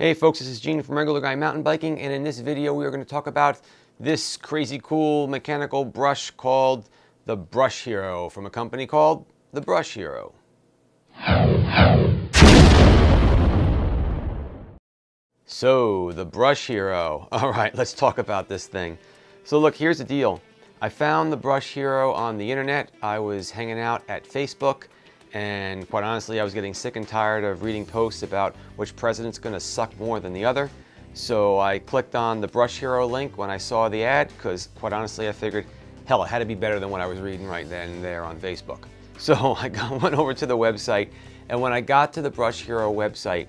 Hey folks, this is Gene from Regular Guy Mountain Biking, and in this video we are going to talk about this crazy cool mechanical brush called the Brush Hero from a company called the Brush Hero. So, the Brush Hero. Alright, let's talk about this thing. So look, here's the deal. I found the Brush Hero on the internet. I was hanging out at Facebook, and quite honestly, I was getting sick and tired of reading posts about which president's gonna suck more than the other. So I clicked on the Brush Hero link when I saw the ad, because quite honestly, I figured, hell, it had to be better than what I was reading right then and there on Facebook. So I went over to the website, and when I got to the Brush Hero website,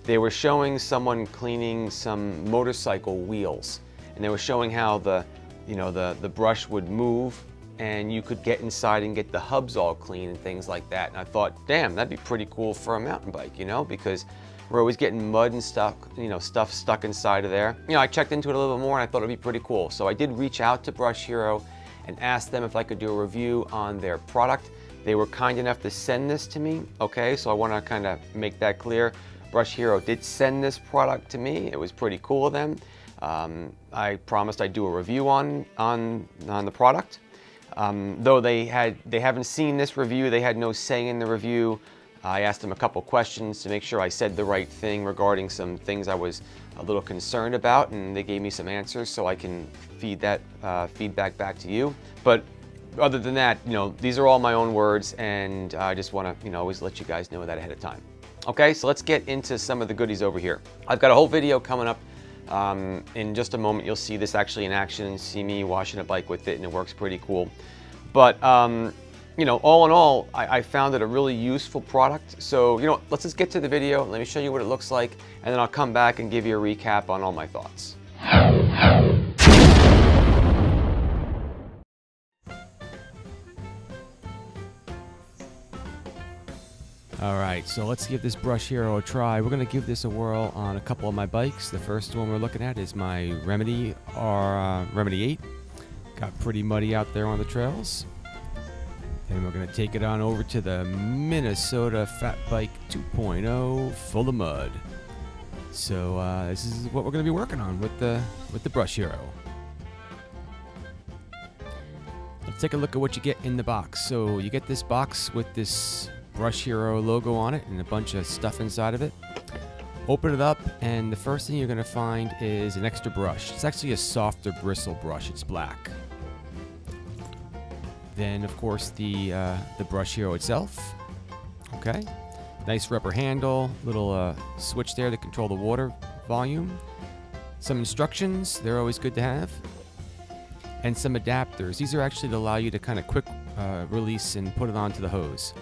they were showing someone cleaning some motorcycle wheels. And they were showing how the brush would move, and you could get inside and get the hubs all clean and things like that. And I thought, damn, that'd be pretty cool for a mountain bike, because we're always getting mud and stuff stuck inside of there. I checked into it a little bit more and I thought it'd be pretty cool. So I did reach out to Brush Hero and ask them if I could do a review on their product. They were kind enough to send this to me, okay? So I wanna kind of make that clear. Brush Hero did send this product to me. It was pretty cool of them. I promised I'd do a review on the product. Though they haven't seen this review, they had no say in the review. I asked them a couple questions to make sure I said the right thing regarding some things I was a little concerned about, and they gave me some answers so I can feed that feedback back to you. But other than that, these are all my own words, and I just want to always let you guys know that ahead of time. Okay, so let's get into some of the goodies over here. I've got a whole video coming up. In just a moment, you'll see this actually in action, see me washing a bike with it, and it works pretty cool. But, all in all, I found it a really useful product. So, let's just get to the video. Let me show you what it looks like, and then I'll come back and give you a recap on all my thoughts. Alright, so let's give this Brush Hero a try. We're going to give this a whirl on a couple of my bikes. The first one we're looking at is my Remedy 8. Got pretty muddy out there on the trails. And we're going to take it on over to the Minnesota Fat Bike 2.0 full of mud. So this is what we're going to be working on with the Brush Hero. Let's take a look at what you get in the box. So you get this box with this Brush Hero logo on it and a bunch of stuff inside of it. Open it up, and the first thing you're going to find is an extra brush. It's actually a softer bristle brush. It's black. Then, of course, the Brush Hero itself. Okay. Nice rubber handle, little switch there to control the water volume. Some instructions, they're always good to have. And some adapters. These are actually to allow you to kind of quick release and put it onto the hose.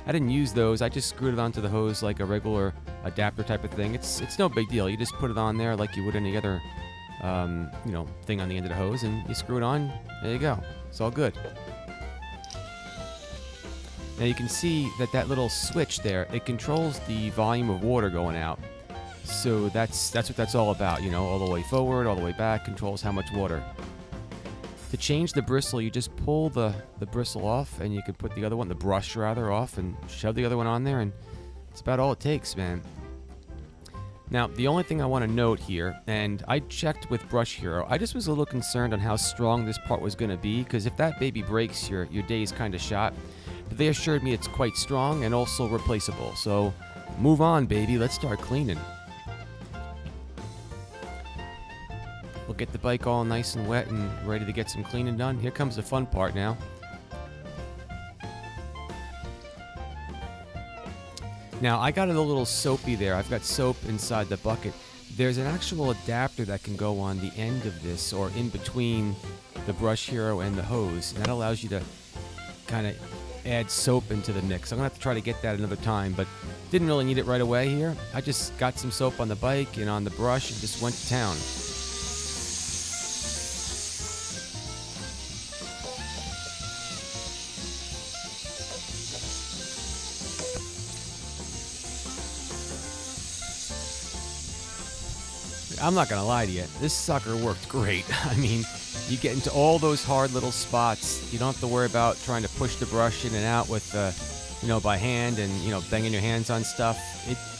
I didn't use those. I just screwed it onto the hose like a regular adapter type of thing. It's no big deal. You just put it on there like you would any other, thing on the end of the hose, and you screw it on. There you go. It's all good. Now you can see that little switch there, it controls the volume of water going out. So that's what that's all about. All the way forward, all the way back, controls how much water. To change the bristle, you just pull the bristle off, and you can put the other one, the brush rather, off and shove the other one on there, and it's about all it takes, man. Now, the only thing I want to note here, and I checked with Brush Hero, I just was a little concerned on how strong this part was going to be, because if that baby breaks, your day's kind of shot. But they assured me it's quite strong and also replaceable. So, move on, baby. Let's start cleaning. We'll get the bike all nice and wet and ready to get some cleaning done. Here comes the fun part now. Now, I got it a little soapy there. I've got soap inside the bucket. There's an actual adapter that can go on the end of this, or in between the Brush Hero and the hose. And that allows you to kind of add soap into the mix. I'm going to have to try to get that another time, but didn't really need it right away here. I just got some soap on the bike and on the brush and just went to town. I'm not gonna lie to you, this sucker worked great. I mean, you get into all those hard little spots. You don't have to worry about trying to push the brush in and out with you know, by hand and, you know, banging your hands on stuff,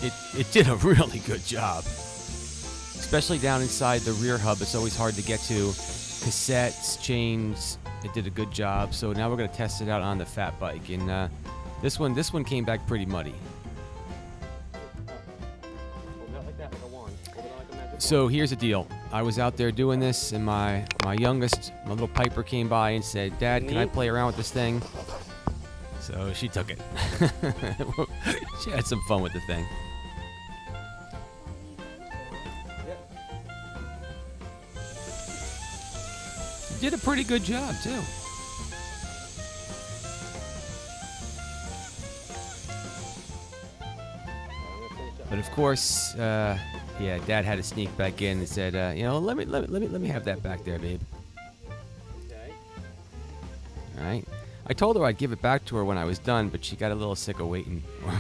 it did a really good job. Especially down inside the rear hub, it's always hard to get to. Cassettes, chains, it did a good job. So now we're gonna test it out on the fat bike, and this one came back pretty muddy. So here's the deal. I was out there doing this, and my youngest, my little Piper, came by and said, "Dad, can I play around with this thing?" So she took it. She had some fun with the thing. You did a pretty good job, too. But of course, yeah, Dad had to sneak back in and said, you know, let me have that back there, babe. Okay. All right. I told her I'd give it back to her when I was done, but she got a little sick of waiting, or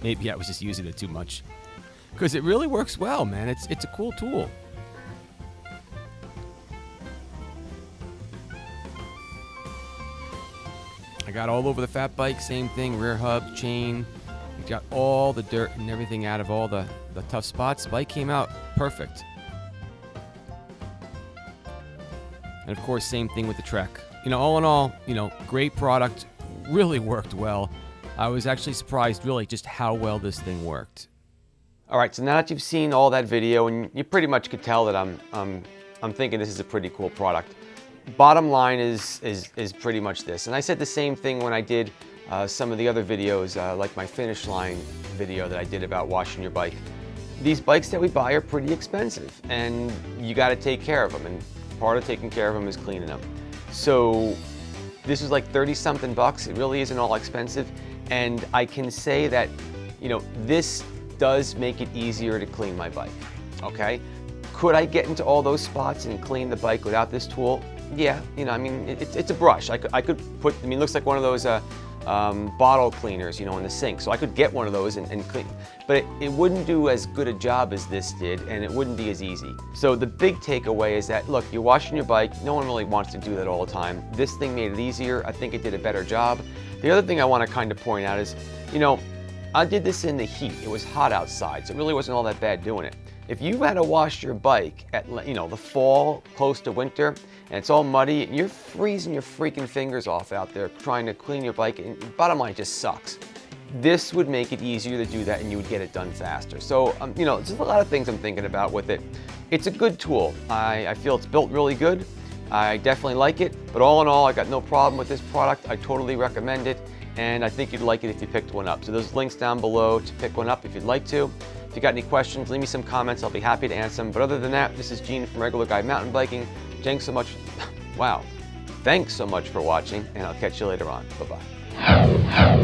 maybe I was just using it too much. Because it really works well, man. It's a cool tool. I got all over the fat bike, same thing, rear hub, chain. Got all the dirt and everything out of all the tough spots. The bike came out perfect. And of course, same thing with the Trek. You know, all in all, you know, great product, really worked well. I was actually surprised really just how well this thing worked. All right, so now that you've seen all that video, and you pretty much could tell that I'm thinking this is a pretty cool product. Bottom line is pretty much this. And I said the same thing when I did some of the other videos, like my finish line video that I did about washing your bike. These bikes that we buy are pretty expensive, and you got to take care of them, and part of taking care of them is cleaning them. So this is like 30-something bucks. It really isn't all expensive, and I can say that, you know, this does make it easier to clean my bike, okay? Could I get into all those spots and clean the bike without this tool? Yeah, you know, I mean, it's a brush. I could put, I mean, it looks like one of those bottle cleaners, you know, in the sink. So I could get one of those and clean. But it wouldn't do as good a job as this did, and it wouldn't be as easy. So the big takeaway is that, look, you're washing your bike. No one really wants to do that all the time. This thing made it easier. I think it did a better job. The other thing I want to kind of point out is, you know, I did this in the heat. It was hot outside, so it really wasn't all that bad doing it. If you had to wash your bike at, you know, the fall, close to winter, and it's all muddy, and you're freezing your freaking fingers off out there trying to clean your bike, and bottom line, it just sucks. This would make it easier to do that, and you would get it done faster. So, you know, there's a lot of things I'm thinking about with it. It's a good tool. I feel it's built really good. I definitely like it, but all in all, I got no problem with this product. I totally recommend it, and I think you'd like it if you picked one up. So there's links down below to pick one up if you'd like to. If you got any questions, leave me some comments. I'll be happy to answer them. But other than that, this is Gene from Regular Guy Mountain Biking. Thanks so much. Wow. Thanks so much for watching, and I'll catch you later on. Bye-bye.